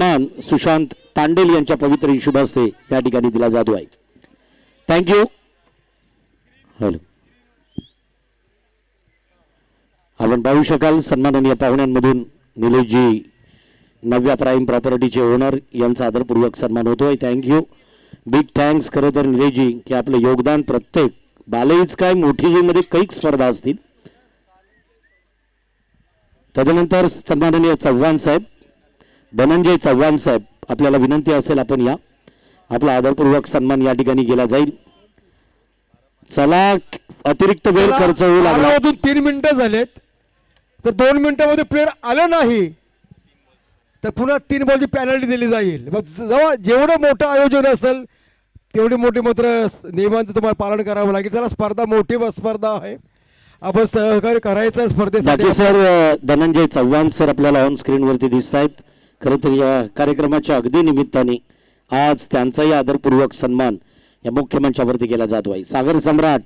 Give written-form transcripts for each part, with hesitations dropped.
मान सुशांत तांडेल यांच्या पवित्र शुभ हस्ते या ठिकाणी दिला जातो आहे. थँक्यू. हॅलो, आपण पाहू शकाल सन्माननीय पाहुण्यांमधून निलेशजी नव्या प्राईम प्रॉपर्टीचे ओनर यांचा आदरपूर्वक सन्मान होतोय. थँक्यू, बिग थँक्स खरं तर निलेशजी की आपलं योगदान प्रत्येक बालईच काय मोठीजीमध्ये कैक स्पर्धा असतील. तदनंतर सन्माननीय चव्हाण साहेब, धनंजय चव्हाण साहेब, आपल्याला विनंती असेल आपण या, आपला आदरपूर्वक सन्मान या ठिकाणी केला जाईल. चला, अतिरिक्त वेळ खर्च होऊ लागला. 3 मिनिटं झालेत, तर 2 मिनिटांमध्ये प्लेअर आलं नाही तर पुन्हा 3 बॉलची पॅनल्टी दिली जाईल. जेव्हा जेवढं मोठं आयोजन असेल तेवढी मोठी मात्र नियमांचं तुम्हाला पालन करावं लागेल. चला, स्पर्धा मोठी स्पर्धा आहे, आपण सहकार्य करायचं स्पर्धेसाठी. सर, धनंजय चव्हाण सर आपल्याला ऑन स्क्रीनवरती दिसत आहेत. खरं तर या कार्यक्रमाच्या अगदी निमित्ताने आज त्यांचाही आदरपूर्वक सन्मान या मुख्य मंचावरती केला जातो आहे. सागर सम्राट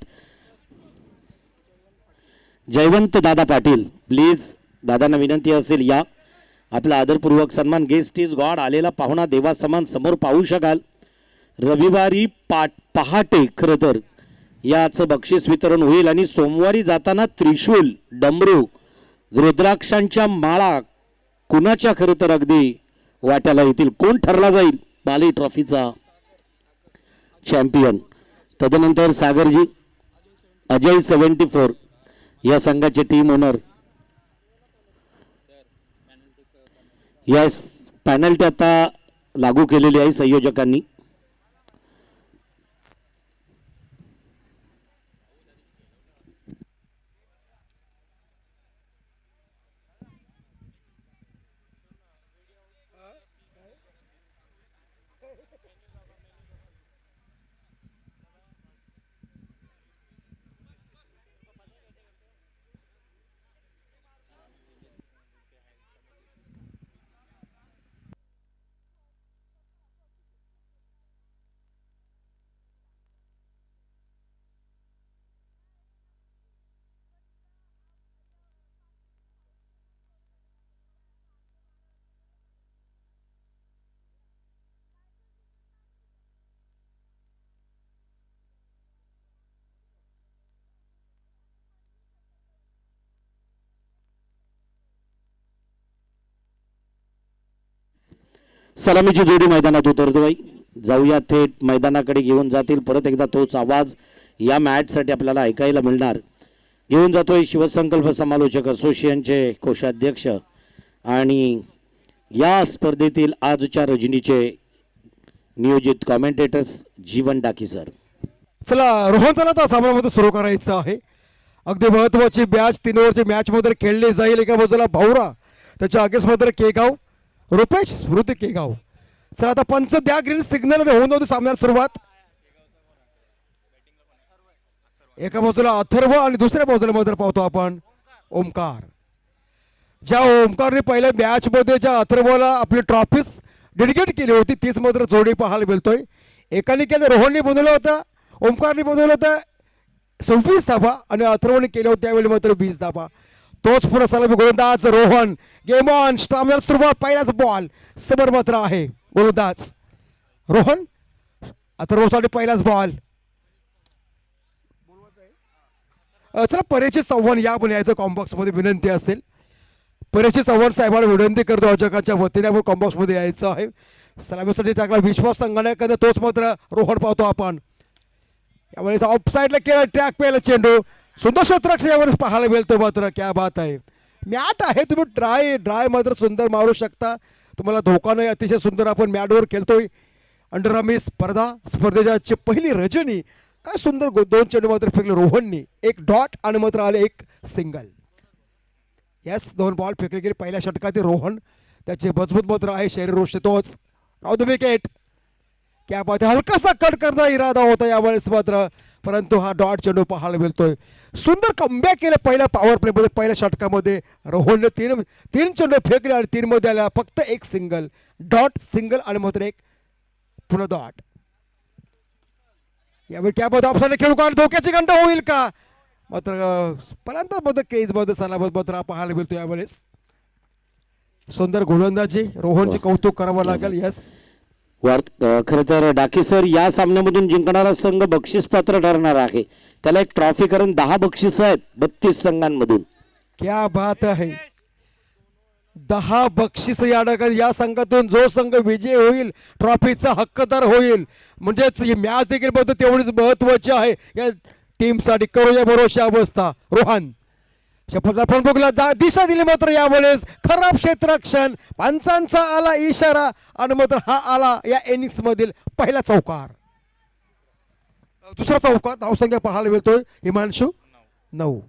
जयवंत दादा पाटील, प्लीज दादांना विनंती असेल या, आपला आदरपूर्वक सन्मान. गेस्ट इज गॉड, आलेला पाहुणा देवा समान समोर पाहू शकाल. रविवारी पहाटे खरं तर याचं बक्षीस वितरण होईल आणि सोमवारी जाताना त्रिशूल, डमरू, रुद्राक्षांच्या माळा कुणाच्या खरं तर अगदी वाट्याला येतील. कोण ठरला जाईल बाली ट्रॉफीचा चॅम्पियन. तदनंतर सागरजी, अजय 74 या संघाचे टीम ओनर. या पॅनल्टी आता लागू केलेली आहे संयोजकांनी. सलामीची जोडी मैदानात उतरतोय. जाऊया थेट मैदानाकडे घेऊन जातील. परत एकदा तोच आवाज या मॅचसाठी आपल्याला ऐकायला मिळणार. घेऊन जातोय शिवसंकल्प समालोचक असोसिएशनचे कोषाध्यक्ष आणि या स्पर्धेतील आजच्या रजनीचे नियोजित कॉमेंटेटर्स जीवन डाकी सर. चला रोहन, चला आता सामन्यामध्ये सुरू करायचं आहे. अगदी महत्त्वाची मॅच 3 ओव्हरची मॅचमध्ये खेळली जाईल. एका बाजूला भाऊरा, त्याच्या अगेन्स्टमध्ये केगाव, रुपेश स्मृती केगाव. चला आता पंच द्या ग्रीन सिग्नल, होऊन जाऊ सामन्याला सुरुवात. एका बाजूला अथर्व आणि दुसऱ्या बाजूला मध्ये पाहतो आपण ओमकार. ज्या ओमकारने पहिल्या मॅच मध्ये ज्या अथर्वला आपली ट्रॉफीज डेडिकेट केली होती तीच मात्र जोडी पाहायला मिळतोय. एकाने केलं, रोहनने बनवलं होतं, ओमकारने बनवलं होतं 26 धाबा आणि अथर्वने केलं होतं त्यावेळी मात्र 20 धाबा. तोच पुढे सलामी गोलंदाज रोहन. गेम ऑन, स्टामिना सुरुवात. पहिलाच बॉल समोर मात्र आहे गोलंदाज रोहन. अथर्वसाठी पहिलाच बॉल. चला परेश चव्हाण या पण यायचं कॉम्बॉक्स मध्ये विनंती असेल. परेश चव्हाण साहेबांना विनंती करतो अर्चकांच्या वतीने आपण कॉम्बॉक्स मध्ये यायचं आहे. सलामीसाठी टाकला विश्वास संघाने, तोच मात्र रोहन पाहतो आपण. यावेळेस ऑफ साईडला केलं, ट्रॅक पेला चेंडू. सुंदर क्षेत्रक्ष यावेळेस पाहायला मिळतो मात्र. क्या बात आहे. मॅट आहे, तुम्ही ड्राय मात्र सुंदर मारू शकता. तुम्हाला धोका नाही, अतिशय सुंदर आपण मॅटवर खेळतोय. अंडर आर्मी स्पर्धेच्या पहिली रजनी. काय सुंदर 2 चेंडू मात्र फेकले रोहननी. 1 डॉट आणि मात्र आले 1 सिंगल. यस, 2 बॉल फेकले गेले पहिल्या षटकातील रोहन. त्याचे मजबूत मात्र आहे शरीरवृष्टी. तोच राव द विकेट. क्या बात आहे. हलकासा कट करता इरादा होता यावेळेस मात्र, परंतु हा डॉट चेंडू पाहायला मिळतोय. सुंदर कमबॅक केलं पहिल्या पॉवर प्ले मध्ये. पहिल्या षटकामध्ये रोहनने 3 चेंडू फेकले आणि 3 मध्ये आल्या फक्त 1 सिंगल. डॉट, सिंगल आणि मात्र 1 पुन्हा डॉट. यावेळी क्या बात, ऑप्शनने खेळू काढ, धोक्याची घंटा होईल का मात्र. पलांतर मध्ये केज मध्ये सलामत मात्र पाहायला मिळतो यावेळेस. सुंदर गोलंदाजी, रोहनचे कौतुक करावं लागेल. यस, खरं तर डाके सर या सामन्यामधून जिंकणारा संघ बक्षीस पात्र ठरणार आहे. त्याला एक ट्रॉफी, कारण 10 बक्षीस आहेत 32 संघांमधून. क्या बात आहे. 10 बक्षीस या ठिकाणी या संघातून जो संघ विजय होईल ट्रॉफीचा हक्कदार होईल. म्हणजेच ही मॅच देखील बघतो तेवढीच महत्वाची आहे या टीमसाठी. करूया भरोशा अवस्था. रोहन शपथ बघला दिशा दिली, मात्र यावेळेस खराब क्षेत्ररक्षण, पंचांचा आला इशारा आणि मात्र हा आला या इनिंग्स मधील पहिला चौकार. दुसरा चौकार धावसंख्या पाहायला मिळतोय हिमांशू 9.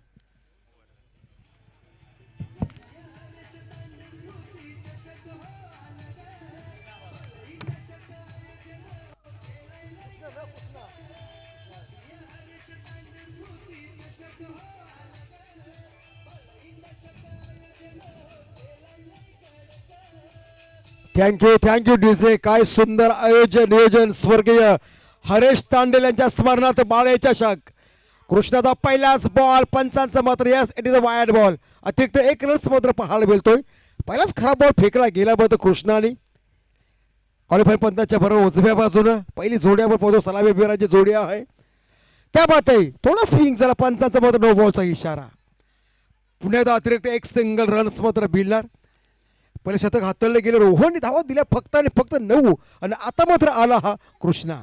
Thank you DJ. काय सुंदर आयोजन नियोजन. स्वर्गीय हरेश तांडेल यांच्या स्मरणार्थ बाळेच्या शक. कृष्णाचा पहिलाच बॉल, पंचांचा मात्र yes it is a wide ball. अतिरिक्त 1 रन्स मात्र पाहायला मिळतोय. पहिलाच खराब बॉल फेकला गेला मात्र कृष्णाने. क्वालिफाय पंचांच्या बरोबर उजव्या बाजूनं पहिली जोड्यावर पोहोचतो. सलामी बिराची जोडी आहे. त्या बात आहे, थोडा स्विंग झाला, पंचांचा मात्र नो बॉलचा इशारा. पुण्यात अतिरिक्त 1 सिंगल रन्स मात्र मिळणार. पहिले शतक हाताळले गेले. रोहनने धावा दिल्या फक्त आणि फक्त 9 आणि आता मात्र आला हा कृष्णा.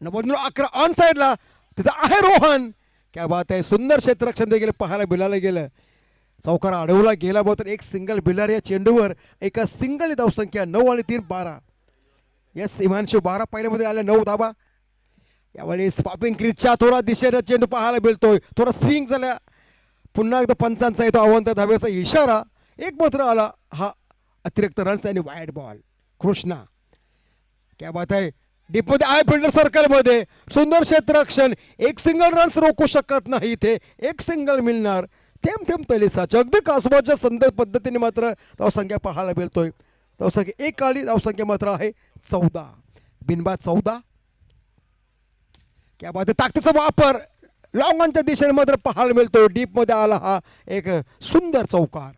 11 ऑन साइडला तिथं आहे रोहन. क्या बात आहे. सुंदर क्षेत्ररक्षण देखील पाहायला मिळायला गेलं. चौकार अडवला गेला मात्र 1 सिंगल बिलर या चेंडूवर. एका सिंगल धावसंख्या 9 आणि 3 12. यस हिमांशू 12 पहिल्यामध्ये आल्या 9 धाबा. यावेळी स्पॉपिंग क्रीजच्या थोडा दिशेने चेंडू पाहायला मिळतोय. थोडा स्विंग झाला. पुन्हा एकदा पंचांचा येतो अवंत धाब्याचा इशारा. 1 मात्र आला हा अतिरिक्त रन्स आणि वाईड बॉल. कृष्णा क्या बात आहे. डीपमध्ये आहे फिल्डर सर्कलमध्ये. सुंदर क्षेत्ररक्षण. 1 सिंगल रन्स रोखू शकत नाही इथे. 1 सिंगल मिळणार. थेंब थेंब तलिसाच्या अगदी कासवाच्या संदर्भ पद्धतीने मात्र धावसंख्या पाहायला मिळतोय. धावसंख्या 1 आली. धावसंख्या मात्र आहे 14. बिनबाद 14. क्या बात आहे. ताकदीचा वापर लॉंगांच्या दिशेने मात्र पाहायला मिळतो. डीप मध्ये आला हा एक सुंदर चौकार.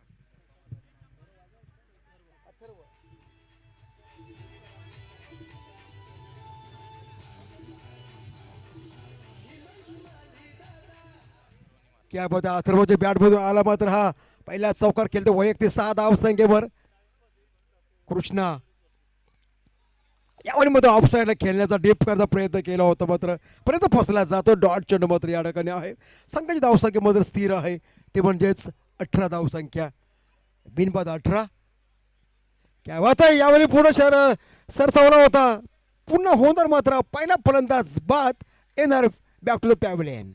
क्या बात आहे. अथर्वच्या बॅटमधून आला मात्र हा पहिला चौकार केला. वैयक्तिक 6 धावसंख्येवर कृष्णा. यावेळी मात्र ऑफ साईडला खेळण्याचा डीप करण्याचा प्रयत्न केला होता मात्र प्रयत्न फसला जातो. डॉट चेंडू मात्र या ठिकाणी आहे. संघाची धावसंख्या मात्र स्थिर आहे. ते म्हणजेच 18 धावसंख्या. बिनबाद 18. क्या बात आहे. यावेळी पुढे सरसावला होता. पुन्हा होणार मात्र पहिला फलंदाज बाद येणार बॅक टू द पॅव्हलियन.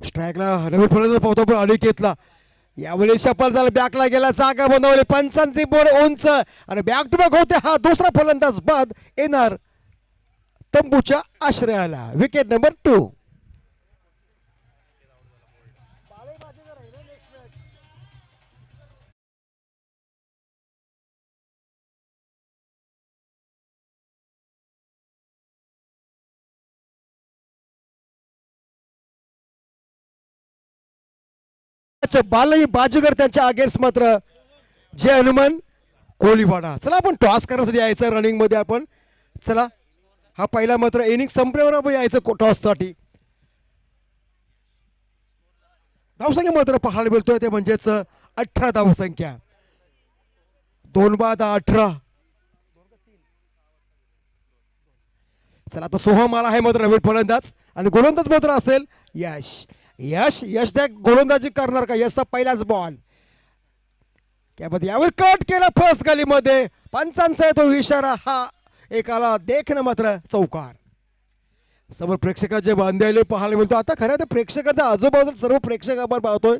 स्ट्राईकला नवीन फलंदाज पाहतो पण अनिकेतला. यावेळी सफल झाला. बॅकला गेला. जागा बनवली. पंचांची बोर्ड उंच आणि बॅक टू बॅक होते. हा दुसरा फलंदाज बाद येणार तंबूच्या आश्रयाला. Wicket number 2. बालही बाजूगर त्यांच्या अगेन्स्ट मात्र जे हनुमान कोळीवाडा. चला आपण टॉस करण्यासाठी यायचं रनिंग मध्ये आपण. चला हा पहिला मात्र इनिंग संपल्यावर आपण यायचं टॉस साठी. धावसंख्या मात्र पाहायला मिळतोय ते म्हणजेच 18 धावसंख्या. 2 बाद 18. चला आता सोहम आला आहे मात्र नवीन फलंदाज आणि गोलंदाज मात्र असेल यश. यश त्या गोलंदाजी करणार का. यशचा पहिलाच बॉल. यावर कट केला फर्स्ट गलीमध्ये. पंचांचा येतो इशारा. हा एक आला देखणं मात्र चौकार. समोर प्रेक्षकाचे बांधलेले पाहायला मिळतो. आता खरं तर प्रेक्षकाचा आजूबाजूला सर्व प्रेक्षक आपण पाहतोय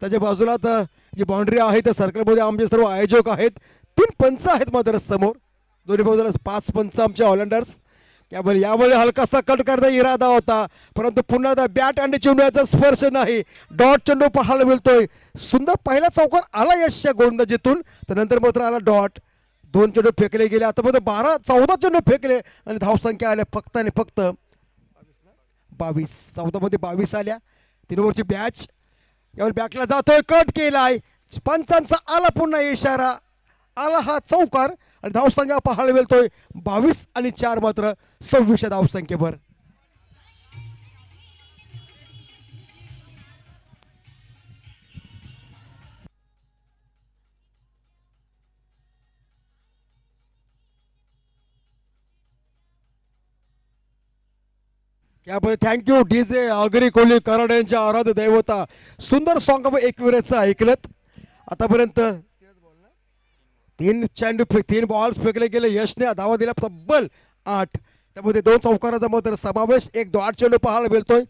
त्याच्या बाजूला तर जी बाउंड्री आहे त्या सर्कलमध्ये आमचे सर्व आयोजक आहेत. 3 पंच आहेत मात्र समोर दोन्ही बाजूला 5 पंच आमचे ऑलराऊंडर्स. यावेळी हलकासा कट करता इरादा होता, परंतु पुन्हा बॅट आणि चेंडूचा स्पर्श नाही. डॉट चेंडू पाहायला मिळतोय. सुंदर पहिला चौकार आला यशच्या गोलंदाजीतून, त्यानंतर मात्र आला डॉट. 2 चेंडू फेकले गेले. आता मध्ये 12-14 चेंडू फेकले आणि धावसंख्या आल्या फक्त आणि फक्त 22. 14 मध्ये 22 आल्या. 3 ओव्हरची बॅच. यावर बॅटला जातोय, कट केलाय. पंचांचा आला पुन्हा इशारा, आला हा चौकार आणि धावसंख्या पाहायला मिळतोय 22 आणि 4 मात्र 26 धावसंख्येवर. यामध्ये thank you DJ agree Kohli Karad यांच्या आराध्य दैवता. सुंदर सॉंग आपण एकविरेचं ऐकलं. आतापर्यंत 3 बॉल्स फेकले गेले. यशने धावा दिल्या तब्बल 8. त्यामध्ये 2 चौकाराचा मात्र समावेश. 1 डॉट चेंडू पाहायला मिळतोय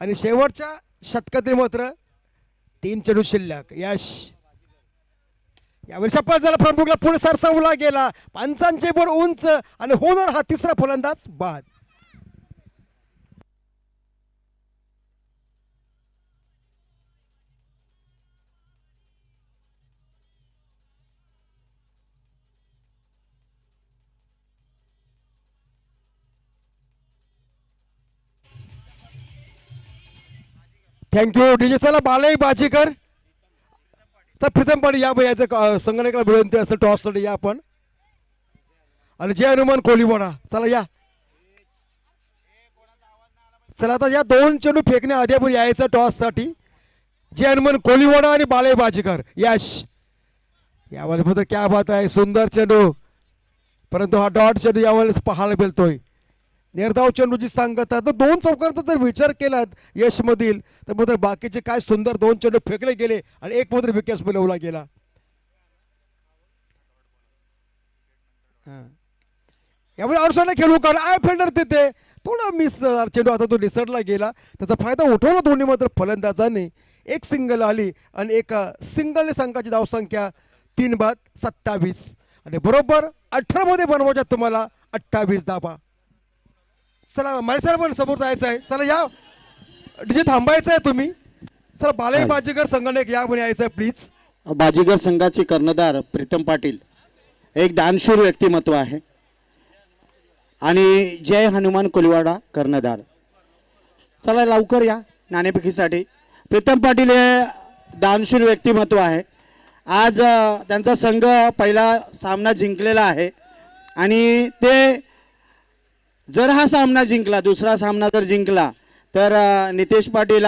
आणि शेवटच्या षटकातील मात्र 3 चेंडू शिल्लक. यश यावेळी सफल झाला. प्रमुखला पुढे सरसावला गेला. पंचांचे पण उंच आणि होणार हा तिसरा फलंदाज बाद. Thank you DJ. चला बालई बाजीकर तर प्रीतम पाटील या याचं संगणकाला विनंती असं टॉससाठी या आपण. आणि जय हनुमान कोलीवाडा चला या. चला आता या 2 चेंडू फेकण्या आधी आपण यायचं टॉससाठी. जय हनुमान कोलीवाडा आणि बालई बाजीकर. यश यावेळेस फक्त क्या बात आहे. सुंदर चेंडू, परंतु हा डॉट चेंडू यावेळेस पाहायला मिळतोय. निर्धाव चेंडूची सांगता. तर 2 चौकारांचा जर विचार केला यशमधील तर मात्र बाकीचे काय सुंदर 2 चेंडू फेकले गेले आणि एक मात्र विकेट मिळवला गेला. यावेळी आउटसाइडला खेळू काढला. आय फिल्डर तिथे थोडा मिस चेंडू. आता तो निसटला गेला. त्याचा फायदा उठवला दोन्ही मात्र फलंदाजांनी. 1 सिंगल आली आणि 1 सिंगलने संघाची धावसंख्या 3 बाद 27 आणि बरोबर 18 मध्ये बनवायच्या तुम्हाला 28 धावा. चला माळेसाहेब पण समोर जायचं आहे. चला या डीजे थांबायचं आहे तुम्ही. चला बालई बाजीकर संगणक या पण यायचं आहे प्लीज. बाजीगर संघाचे कर्णधार प्रीतम पाटील एक दानशूर व्यक्तिमत्व आहे आणि जय हनुमान कोलीवाडा कर्णधार. चला लवकर या नाणेफेकीसाठी. प्रीतम पाटील हे दानशूर व्यक्तिमत्व आहे. आज त्यांचा संघ पहिला सामना जिंकलेला आहे आणि ते जर हा सामना जिंकला, दुसरा सामना जर जिंकला तर नितेश पाटील,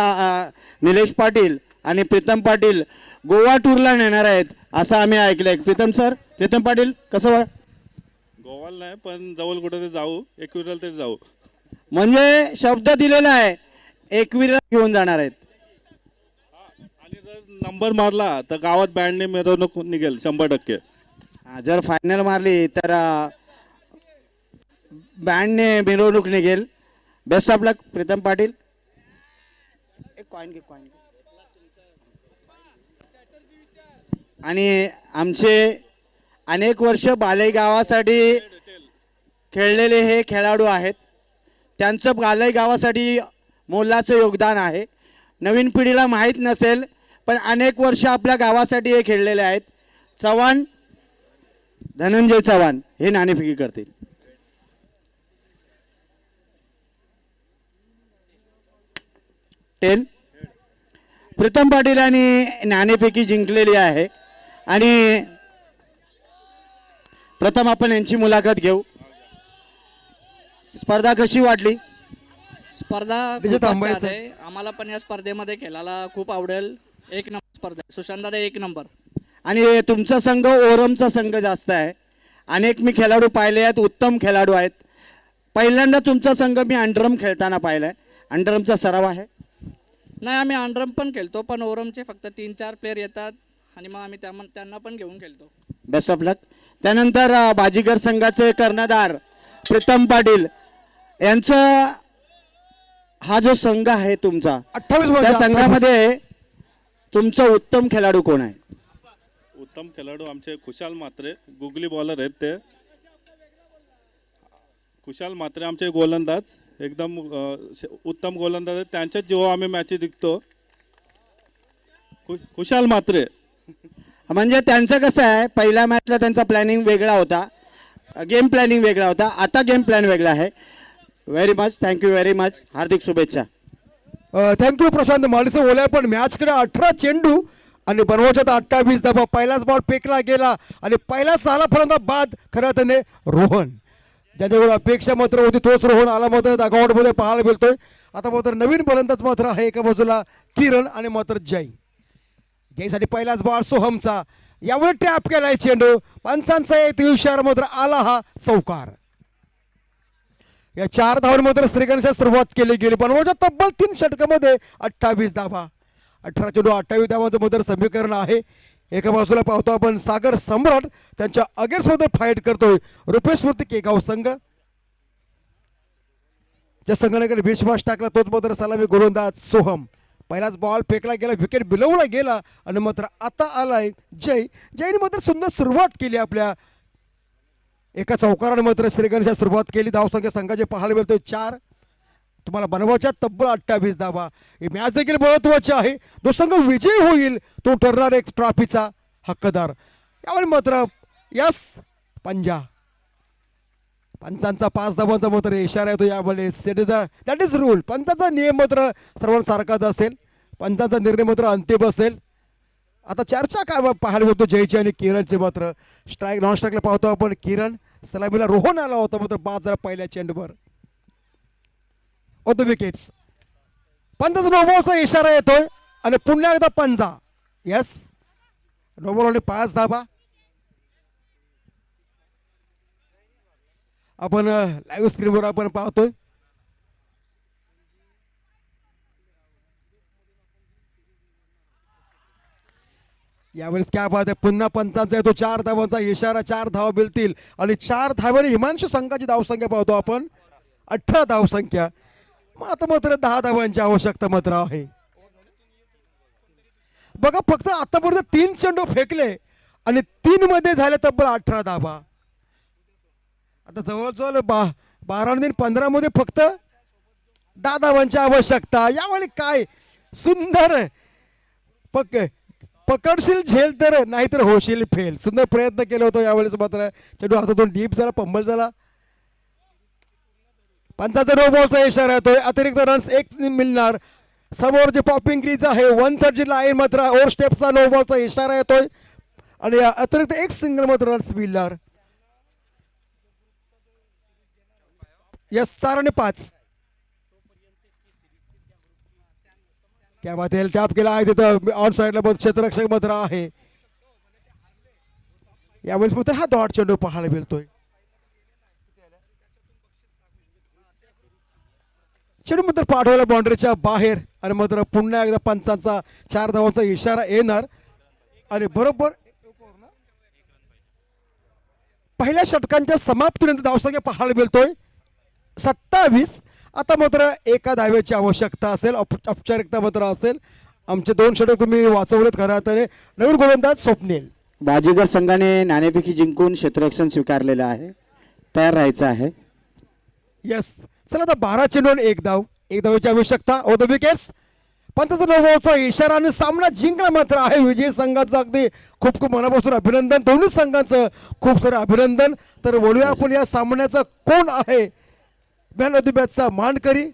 निलेश पाटील आणि प्रीतम पाटील गोवा टूरला नेणार आहेत असं आम्ही ऐकलंय. प्रीतम पाटील कसं गोवाला नाही पण जवळ कुठे तरी जाऊ, एकविराला तरी जाऊ. म्हणजे शब्द दिलेला आहे, एकविरा घेऊन जाणार आहेत. आणि जर नंबर मारला तर गावात बँडने मिरवणूक निघेल 100%. जर फायनल मारली तर बँडने मिरवणूक निघेल. बेस्ट ऑफ लक प्रीतम पाटील. एक कॉइन घे. आणि आमचे अनेक वर्ष बालई गावासाठी खेळलेले हे खेळाडू आहेत. त्यांचं बालई गावासाठी मोलाचं योगदान आहे. नवीन पिढीला माहीत नसेल पण अनेक वर्ष आपल्या गावासाठी हे खेळलेले आहेत. चव्हाण, धनंजय चव्हाण हे नाणेफेकी करतील. प्रीतम पाटील यांनी नाणेफेकी जिंकलेली आहे आणि प्रथम आपण यांची मुलाखत घेऊ. स्पर्धा कशी वाटली? स्पर्धा खूपच छान आहे. आम्हाला पण या स्पर्धेमध्ये खेळायला खूप आवडेल. 1 नंबर स्पर्धा आहे. सुशांत दादा 1 नंबर. आणि तुमचा संघ ओरमचा संघ जास्त आहे. अनेक मी खेळाडू पाहिले आहेत, उत्तम खेळाडू आहेत. पहिल्यांदा तुमचा संघ मी अंडरम खेळताना पाहिलाय. अंडरमचा सराव आहे? नाही, आम्ही अंडरम पण खेळतो पण ओरमचे फक्त 3-4 प्लेयर येतात आणि मग आम्ही त्यांना पण घेऊन खेळतो. बेस्ट ऑफ लक. त्यानंतर बाजीगर संघाचे कर्णधार प्रीतम पाटील यांचा हा जो संघ आहे तुमचा, 28 त्या संघामध्ये तुमचं उत्तम खेळाडू कोण आहे? उत्तम खेळाडू आमचे खुशाल म्हात्रे, गुगली बॉलर आहेत ते. खुशाल म्हात्रे आमचे गोलंदाज एकदम उत्तम गोलंदाज आहेत. त्यांच्याच जेव्हा आम्ही मॅचेस जिंकतो. खुशाल म्हात्रे. म्हणजे त्यांचं कसं आहे, पहिल्या मॅचला त्यांचा प्लॅनिंग वेगळा होता, गेम प्लॅनिंग वेगळा होता, आता गेम प्लॅन वेगळा आहे. Very much, thank you very much, हार्दिक शुभेच्छा. थँक्यू प्रशांत माळीसे बोलाय. पण मॅचकडे 18 चेंडू आणि बनवायच्यात 28 धावा. पहिलाच बॉल फेकला गेला आणि पहिला 6 फलंदाज बाद खऱ्या अर्थाने रोहन, ज्याच्याकडे अपेक्षा मात्र होती तोच रोहन आला मात्र दाखवाडमध्ये पाहायला मिळतोय. आता मात्र नवीन फलंदाज मात्र आहे एका बाजूला किरण आणि मात्र जयसाठी पहिलाच बॉल सोहमचा, यावर टॅप केलाय चेंडू. पंचांचा एक इशारा मात्र आला हा चौकार. या 4 धावांमध्ये श्रीगणेशा सुरुवात केली गेली. बनवाच्या तब्बल 3 षटकामध्ये 28 धावा, 18 चेंडू 28 धावांचं मात्र समीकरण आहे. एका बाजूला पाहतो आपण सागर सम्राट त्यांच्या अगेन्स्ट मध्ये फाईट करतोय रुपेश मूर्ती केगाव संघ. ज्या संघाने विश्वास टाकला तोच मात्र सलामी गोलंदाज सोहम. पहिलाच बॉल फेकला गेला, विकेट बिलवला गेला आणि मात्र आता आलाय जयने मात्र सुंदर सुरुवात केली. आपल्या एका चौकाराने मात्र श्रीगणेशा सुरुवात केली. धावसंख्या संघाचे पाहायला मिळतोय 4. तुम्हाला बनवायच्या तब्बल 28 धावा. ही मॅच देखील महत्वाची आहे. जो संघ विजयी होईल तो ठरणार एक ट्रॉफीचा हक्कदार. यावेळी मात्र यस पंचांचा 5 धावांचा मात्र इशारा येतो यावेळेस. That is rule. पंचांचा नियम मात्र सर्वांसारखाच असेल, पंचांचा निर्णय मात्र अंतिम असेल. आता चर्चा काय पाहायला मिळतो जयची आणि किरणचे मात्र. स्ट्राईक नॉन स्ट्राईकला पाहतो आपण किरण, सलामीला रोहन आला होता मात्र बाद झाला पहिल्या चेंडूवर. Off the wickets. पंचाचा नोबॉलचा इशारा येतोय आणि पुन्हा एकदा पंजा. यस, नोबॉल आणि 5 धावा. आपण लाईव्ह स्क्रीनवर आपण पाहतोय. यावेळेस काय पाहते, पुन्हा पंचांचा येतो 4 धावांचा इशारा. 4 धावा मिळतील आणि 4 धावांनी हिमांशू संघाची धावसंख्या पाहतो आपण 18 धावसंख्या. मग आता मात्र 10 धावांची आवश्यकता मात्र आहे. बघा फक्त आतापर्यंत 3 चेंडू फेकले आणि 3 मध्ये झाले तब्बल 18 धावा. आता जवळजवळ 12 आणि 15 मध्ये फक्त 10 धावांची आवश्यकता. यावेळी काय सुंदर पकडशील झेल तर नाहीतर होशील फेल. सुंदर प्रयत्न केला होता यावेळेस मात्र. चेंडू हातातून डीप झाला, पंबल झाला. पंचाचा नो बॉलचा इशारा येतोय. अतिरिक्त रन्स 1 मिळणार. समोर जे पॉपिंग क्रीज आहे 130 लाईन मात्र ओव्हर स्टेपचा नो बॉलचा इशारा येतोय आणि अतिरिक्त 1 सिंगल मात्र रन्स मिळणार. यस, 4 आणि 5. क्या बात आहे, टॅप केला आहे तिथं ऑन साईडला क्षेत्ररक्षक मात्र आहे. यावेळेस मात्र हा डॉट चेंडू पाहायला मिळतोय. चेंडू मात्र पाठवला बाउंड्रीच्या बाहेर आणि मात्र पुन्हा एकदा पंचांचा 4 धावांचा इशारा येणार आणि बरोबर पहिल्या षटकांच्या समाप्तीनंतर धावसंख्या पाहायला मिळतोय 27. आता मात्र एका धावेची आवश्यकता असेल, औपचारिकता मात्र असेल. आमचे 2 षटक तुम्ही वाचवलेत खऱ्या अर्थाने. नवीन गोलंदाज स्वप्नील. बाजीगर संघाने नाणेफेकी जिंकून क्षेत्ररक्षण स्वीकारलेलं आहे, तयार राहायचं आहे. यस, चला आता 12 चेंडू आणि 1 धाव. 1 धावेची आवश्यकता. Off the wickets. पंचाचा नोबॉलचा इशारा आणि सामना जिंकला मात्र आहे. विजय संघाचं अगदी खूप खूप मनापासून अभिनंदन. दोन्ही संघांचं खूप सारं अभिनंदन. तर बोलूया आपण या सामन्याचा कोण आहे मॅन ऑफ द मॅचचा मानकरी.